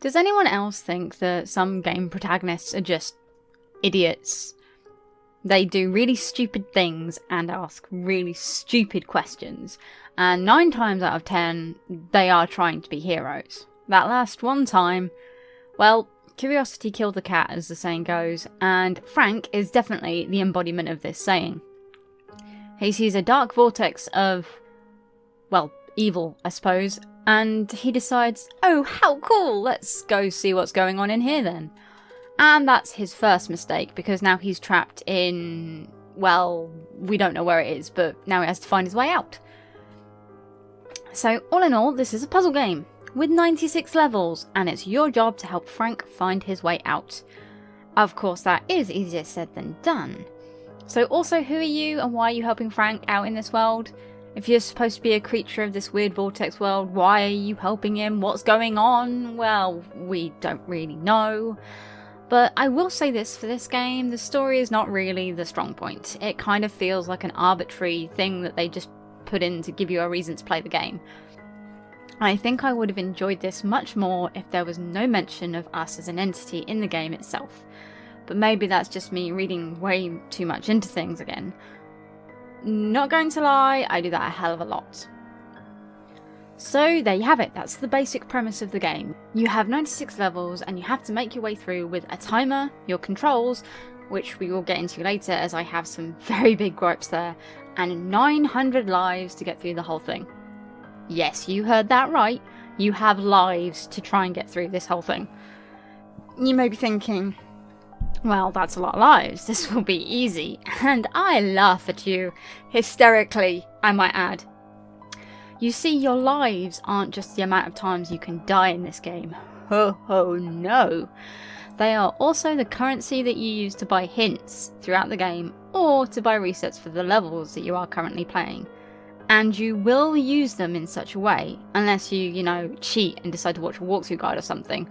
Does anyone else think that some game protagonists are just idiots? They do really stupid things and ask really stupid questions, and 9 times out of 10, they are trying to be heroes. That last one time, well, curiosity killed the cat, as the saying goes, and Frank is definitely the embodiment of this saying. He sees a dark vortex of, well, evil, I suppose, and he decides, oh, how cool, let's go see what's going on in here then. And that's his first mistake, because now he's trapped in, well, we don't know where it is, but now he has to find his way out. So, all in all, this is a puzzle game with 96 levels, and it's your job to help Frank find his way out. Of course, that is easier said than done. So also, who are you and why are you helping Frank out in this world? If you're supposed to be a creature of this weird vortex world, why are you helping him? What's going on? Well, we don't really know. But I will say this for this game, the story is not really the strong point. It kind of feels like an arbitrary thing that they just put in to give you a reason to play the game. I think I would have enjoyed this much more if there was no mention of us as an entity in the game itself. But maybe that's just me reading way too much into things again. Not going to lie, I do that a hell of a lot. So there you have it, that's the basic premise of the game. You have 96 levels and you have to make your way through with a timer, your controls, which we will get into later as I have some very big gripes there, and 900 lives to get through the whole thing. Yes, you heard that right, you have lives to try and get through this whole thing. You may be thinking, well, that's a lot of lives, this will be easy, and I laugh at you, hysterically, I might add. You see, your lives aren't just the amount of times you can die in this game. Ho ho no! They are also the currency that you use to buy hints throughout the game, or to buy resets for the levels that you are currently playing. And you will use them in such a way, unless you, cheat and decide to watch a walkthrough guide or something.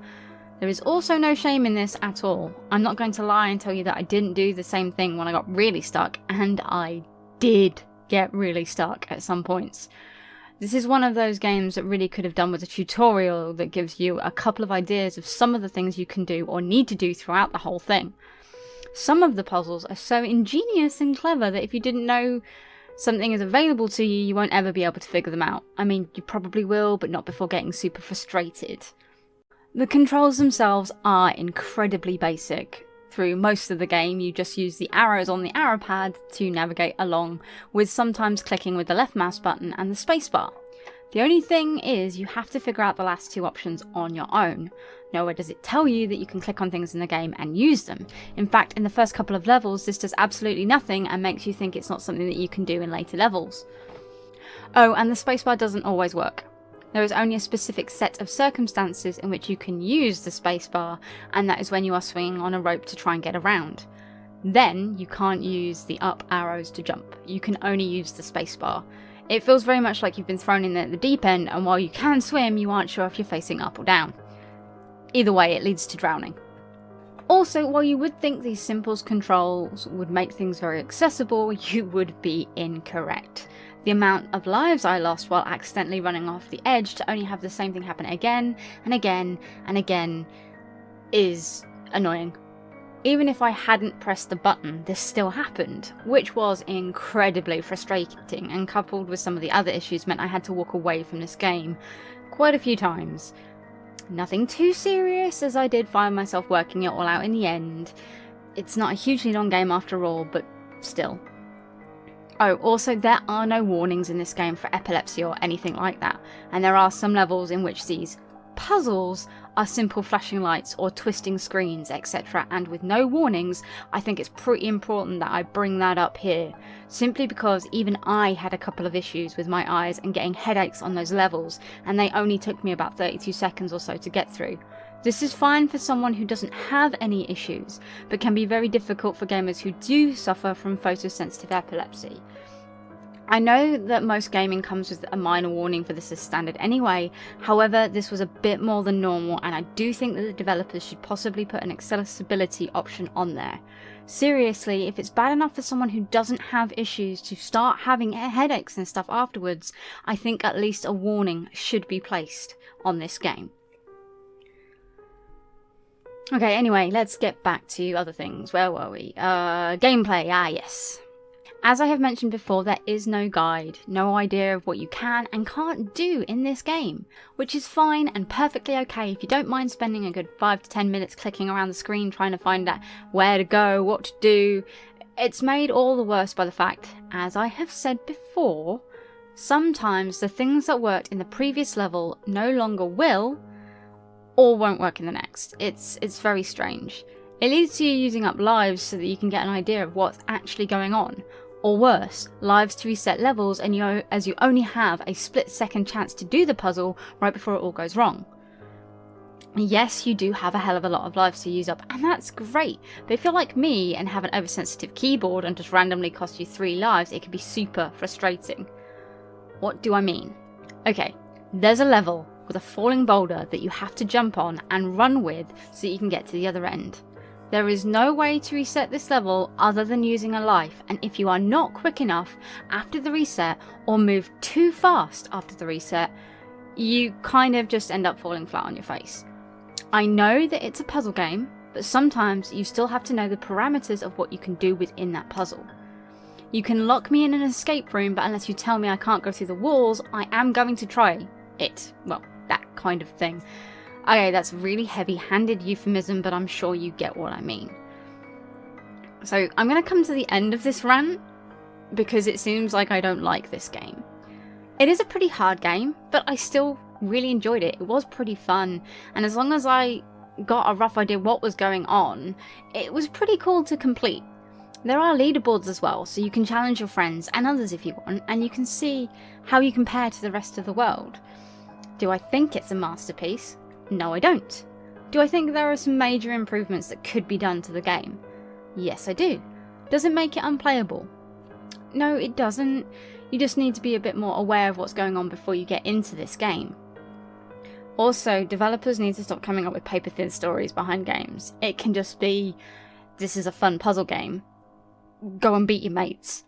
There is also no shame in this at all. I'm not going to lie and tell you that I didn't do the same thing when I got really stuck, and I did get really stuck at some points. This is one of those games that really could have done with a tutorial that gives you a couple of ideas of some of the things you can do or need to do throughout the whole thing. Some of the puzzles are so ingenious and clever that if you didn't know something is available to you, you won't ever be able to figure them out. I mean, you probably will, but not before getting super frustrated. The controls themselves are incredibly basic. Through most of the game, you just use the arrows on the arrow pad to navigate along, with sometimes clicking with the left mouse button and the spacebar. The only thing is, you have to figure out the last 2 options on your own. Nowhere does it tell you that you can click on things in the game and use them. In fact, in the first couple of levels, this does absolutely nothing and makes you think it's not something that you can do in later levels. Oh, and the spacebar doesn't always work. There is only a specific set of circumstances in which you can use the spacebar, and that is when you are swinging on a rope to try and get around. Then you can't use the up arrows to jump. You can only use the spacebar. It feels very much like you've been thrown in at the deep end, and while you can swim, you aren't sure if you're facing up or down. Either way, it leads to drowning. Also, while you would think these simple controls would make things very accessible, you would be incorrect. The amount of lives I lost while accidentally running off the edge to only have the same thing happen again and again and again is annoying. Even if I hadn't pressed the button, this still happened, which was incredibly frustrating, and coupled with some of the other issues meant I had to walk away from this game quite a few times. Nothing too serious, as I did find myself working it all out in the end. It's not a hugely long game after all, but still. Oh, also, there are no warnings in this game for epilepsy or anything like that, and there are some levels in which these puzzles are simple flashing lights or twisting screens, etc., and with no warnings, I think it's pretty important that I bring that up here, simply because even I had a couple of issues with my eyes and getting headaches on those levels, and they only took me about 32 seconds or so to get through. This is fine for someone who doesn't have any issues, but can be very difficult for gamers who do suffer from photosensitive epilepsy. I know that most gaming comes with a minor warning for this as standard anyway, however this was a bit more than normal, and I do think that the developers should possibly put an accessibility option on there. Seriously, if it's bad enough for someone who doesn't have issues to start having headaches and stuff afterwards, I think at least a warning should be placed on this game. Okay, anyway, let's get back to other things. Where were we? Gameplay, yes. As I have mentioned before, there is no guide, no idea of what you can and can't do in this game, which is fine and perfectly okay if you don't mind spending a good 5 to 10 minutes clicking around the screen trying to find out where to go, what to do. It's made all the worse by the fact, as I have said before, sometimes the things that worked in the previous level no longer will or won't work in the next. It's very strange. It leads to you using up lives so that you can get an idea of what's actually going on. Or worse, lives to reset levels and as you only have a split-second chance to do the puzzle right before it all goes wrong. Yes, you do have a hell of a lot of lives to use up, and that's great, but if you're like me and have an oversensitive keyboard and just randomly cost you 3 lives, it can be super frustrating. What do I mean? Okay, there's a level with a falling boulder that you have to jump on and run with so you can get to the other end. There is no way to reset this level other than using a life, and if you are not quick enough after the reset or move too fast after the reset, you kind of just end up falling flat on your face. I know that it's a puzzle game, but sometimes you still have to know the parameters of what you can do within that puzzle. You can lock me in an escape room, but unless you tell me I can't go through the walls, I am going to try it. Well, that kind of thing. Okay, that's really heavy-handed euphemism, but I'm sure you get what I mean. So I'm going to come to the end of this rant, because it seems like I don't like this game. It is a pretty hard game, but I still really enjoyed it. It was pretty fun, and as long as I got a rough idea what was going on, it was pretty cool to complete. There are leaderboards as well, so you can challenge your friends and others if you want, and you can see how you compare to the rest of the world. Do I think it's a masterpiece? No, I don't. Do I think there are some major improvements that could be done to the game? Yes, I do. Does it make it unplayable? No, it doesn't. You just need to be a bit more aware of what's going on before you get into this game. Also, developers need to stop coming up with paper-thin stories behind games. It can just be, this is a fun puzzle game. Go and beat your mates.